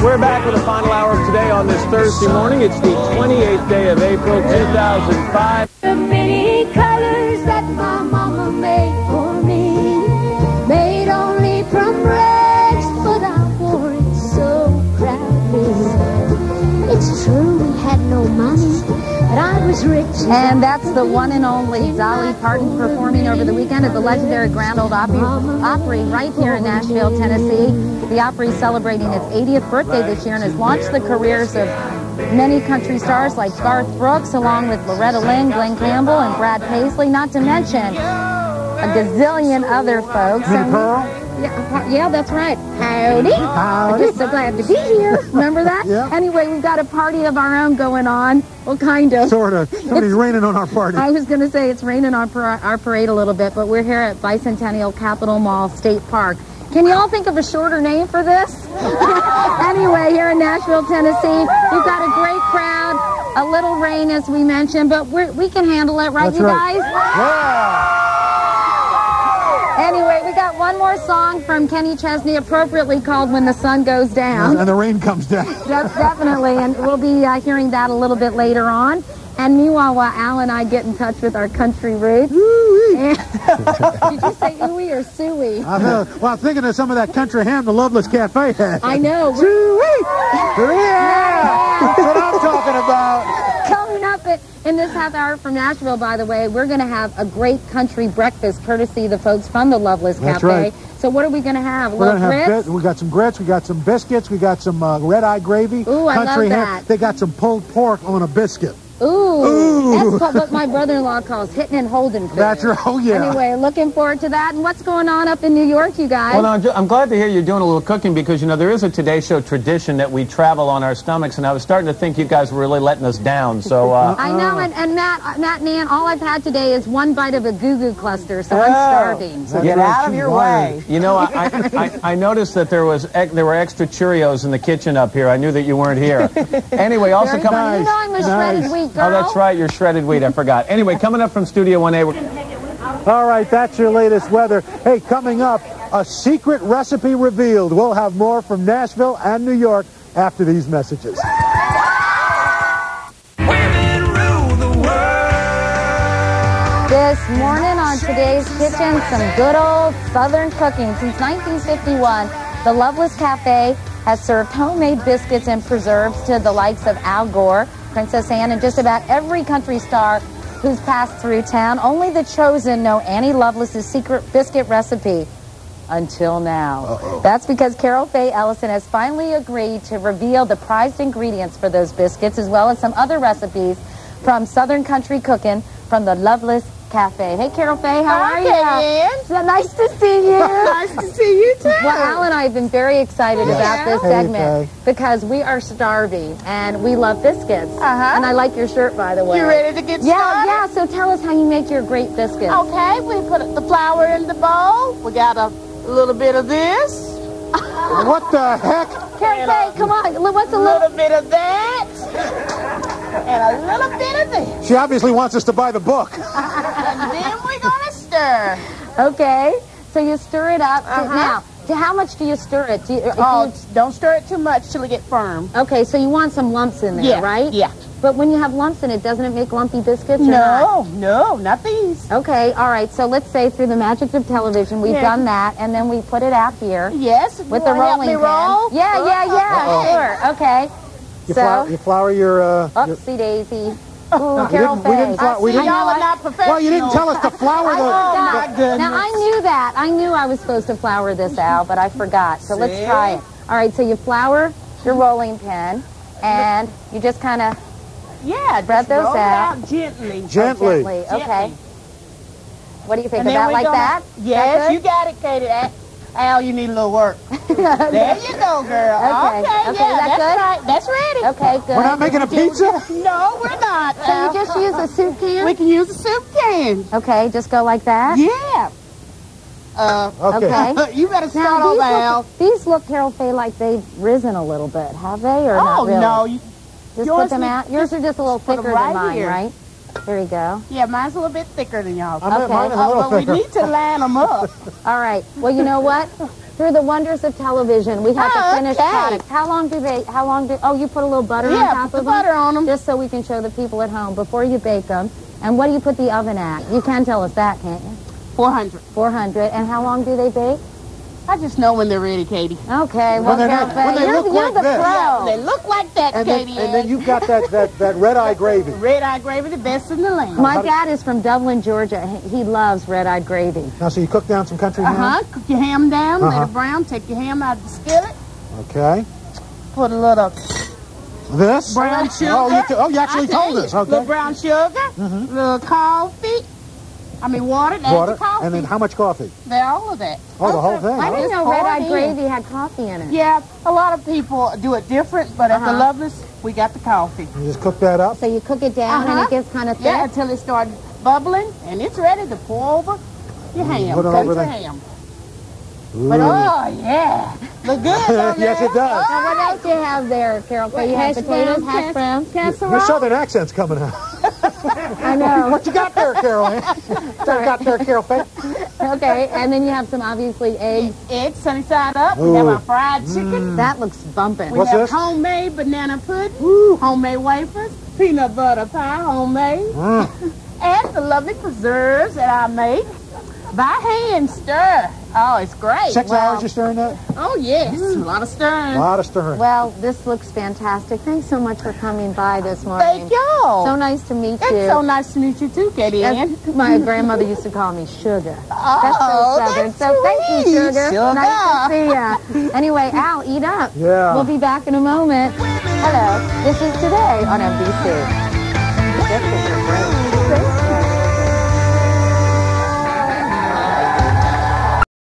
We're back with the final hour of today on this Thursday morning. It's the 28th day of April, 2005. The many colors that my mama made for me, made only from rags, but I wore it so proudly. It's true we had no money, but I was rich. And that's the one and only Dolly Parton performing over the weekend at the legendary Grand Ole Opry right here in Nashville, Tennessee. The Opry is celebrating its 80th birthday this year and has launched the careers of many country stars like Garth Brooks, along with Loretta Lynn, Glenn Campbell, and Brad Paisley, not to mention a gazillion other folks. Yeah, that's right. Howdy. I'm just so glad to be here. Remember that? Yeah. Anyway, we've got a party of our own going on. Well, kind of. Sort of. Somebody's raining on our party. I was going to say it's raining on our parade a little bit, but we're here at Bicentennial Capitol Mall State Park. Can you all think of a shorter name for this? Anyway, here in Nashville, Tennessee, we've got a great crowd, a little rain, as we mentioned, but we can handle it, right, you guys? Yeah. Anyway, we got one more song from Kenny Chesney, appropriately called When the Sun Goes Down. And the rain comes down. Definitely, and we'll be hearing that a little bit later on. And meanwhile, while Al and I get in touch with our country roots. Did you say ooey or suey? Well, I'm thinking of some of that country ham the Loveless Cafe had. I know. Suey! Yeah! That's what I'm talking about. Coming up in this half hour from Nashville, by the way, we're going to have a great country breakfast courtesy of the folks from the Loveless Cafe. That's right. So what are we going to have? We're going to have grits? we got some grits, we got some biscuits, we got some red-eye gravy. Ooh, I country love ham. that. They got some pulled pork on a biscuit. Ooh, that's what my brother-in-law calls hitting and holding food. That's right. Oh, yeah. Anyway, looking forward to that. And what's going on up in New York, you guys? Well, no, I'm glad to hear you're doing a little cooking because, you know, there is a Today Show tradition that we travel on our stomachs, and I was starting to think you guys were really letting us down. So I know, and Matt and Ann, all I've had today is one bite of a goo-goo cluster, so I'm starving. So get out of your way. You know, I noticed that there were extra Cheerios in the kitchen up here. I knew that you weren't here. Anyway, also Very coming. funny. You know I'm a shredded wheat girl. Oh, that's right. You're shredded wheat. I forgot. Anyway, coming up from Studio 1A. All right, that's your latest weather. Hey, coming up, a secret recipe revealed. We'll have more from Nashville and New York after these messages. Women rule the world. This morning on Today's Kitchen, some good old Southern cooking. Since 1951, the Loveless Cafe has served homemade biscuits and preserves to the likes of Al Gore, Princess Anne, and just about every country star who's passed through town. Only the chosen know Annie Loveless's secret biscuit recipe. Until now. That's because Carol Faye Ellison has finally agreed to reveal the prized ingredients for those biscuits, as well as some other recipes from Southern country cooking from the Loveless Cafe. Hey, Carol Faye, how are you? So nice to see you. Nice to see you, too. Well, Al and I have been very excited about this segment because we are starving and we love biscuits. And I like your shirt, by the way. You ready to get started? Yeah, so tell us how you make your great biscuits. Okay, we put the flour in the bowl. We got a little bit of this. What the heck? Carol Faye, come on. What's A little bit of that. And a little bit of this. She obviously wants us to buy the book. And then we're going to stir. Okay, so you stir it up. Now, how much do you stir it? Don't stir it too much till it get firm. Okay, so you want some lumps in there, right? Yeah. But when you have lumps in it, doesn't it make lumpy biscuits or not? No, not these. Okay, all right. So let's say through the magic of television, we've done that, and then we put it out here. Yes. With the rolling pin. Roll? Yeah, sure. Okay. You flour your... Oopsie daisy. Ooh, Carol Faye. Y'all are not professional. Well, you didn't tell us to flour the... Oh, my goodness. Now, I knew that. I knew I was supposed to flour this out, but I forgot. So let's try it. All right, so you flour your rolling pin, and you just kind of... Yeah, spread those roll it out. Gently. Gently. Okay. What do you think? And About like that? Yes, you got it, Katie. Al, you need a little work. There you go, girl. Okay, yeah, is that that's good? right. That's ready. Okay, good. We're not making a pizza? No, we're not. So you just use a soup can? We can use a soup can. Okay, just go like that? Yeah. Okay. You better start over, Al. These look, Carol Faye, like they've risen a little bit, have they, or not really? No, Just put them out? Yours are just a little thicker than mine, right? Here you go. Yeah, mine's a little bit thicker than y'all's. Mine is a little But we thicker. need to line them up. All right. Well, you know what? Through the wonders of television, we have the finished product. How long do, oh, you put a little butter on top put of the butter on them. Just so we can show the people at home before you bake them. And what do you put the oven at? You can tell us that, can't you? 400. 400. And how long do they bake? I just know when they're ready, Katie. Okay, well, When they you're look like the this. pro. Yeah, they look like that, And Katie. then you've got that red-eye gravy. Red-eye gravy, the best in the land. My dad is from Dublin, Georgia. He loves red-eyed gravy. Now, so you cook down some country ham? Cook your ham down, let it brown. Take your ham out of the skillet. Okay. Put a little This? brown sugar. You actually told us. Okay. Little brown sugar, little coffee. Water. Water. Coffee. And then how much coffee? All of that. Oh, the whole thing. I didn't know pour red-eyed it in. gravy had coffee in it. Yeah, a lot of people do it different, but at the Loveless, we got the coffee. You just cook that up? So you cook it down and it gets kind of thick? Yeah, until it starts bubbling, and it's ready to pour over your ham. Put it Cut over your there. ham. Ooh. But, oh, yeah. Look good, don't Yes, it does. Now, what else do you have there, Carol? So you have potatoes, hash browns, casserole? Your southern accent's coming out. I know. What you got there, Carol? What you got there, Carol? Okay, and then you have some, obviously, eggs. Eggs, sunny side up. We Ooh. have our fried chicken. That looks bumping. We What's have this? homemade banana pudding, homemade wafers, peanut butter pie, homemade, and the lovely preserves that I make by hand. Stir. Oh, it's great. 6 hours you stirring that? Oh, yes. A lot of stirring. A lot of stirring. Well, this looks fantastic. Thanks so much for coming by this morning. Thank y'all. So nice to meet you. It's so nice to meet you, too, Katie Ann. My grandmother used to call me Sugar. Oh, That's so southern. that's So thank you, sweet. Sugar. Sugar. Nice to see ya. Anyway, Al, eat up. Yeah. We'll be back in a moment. Hello. This is Today on NBC. Biscuits are great.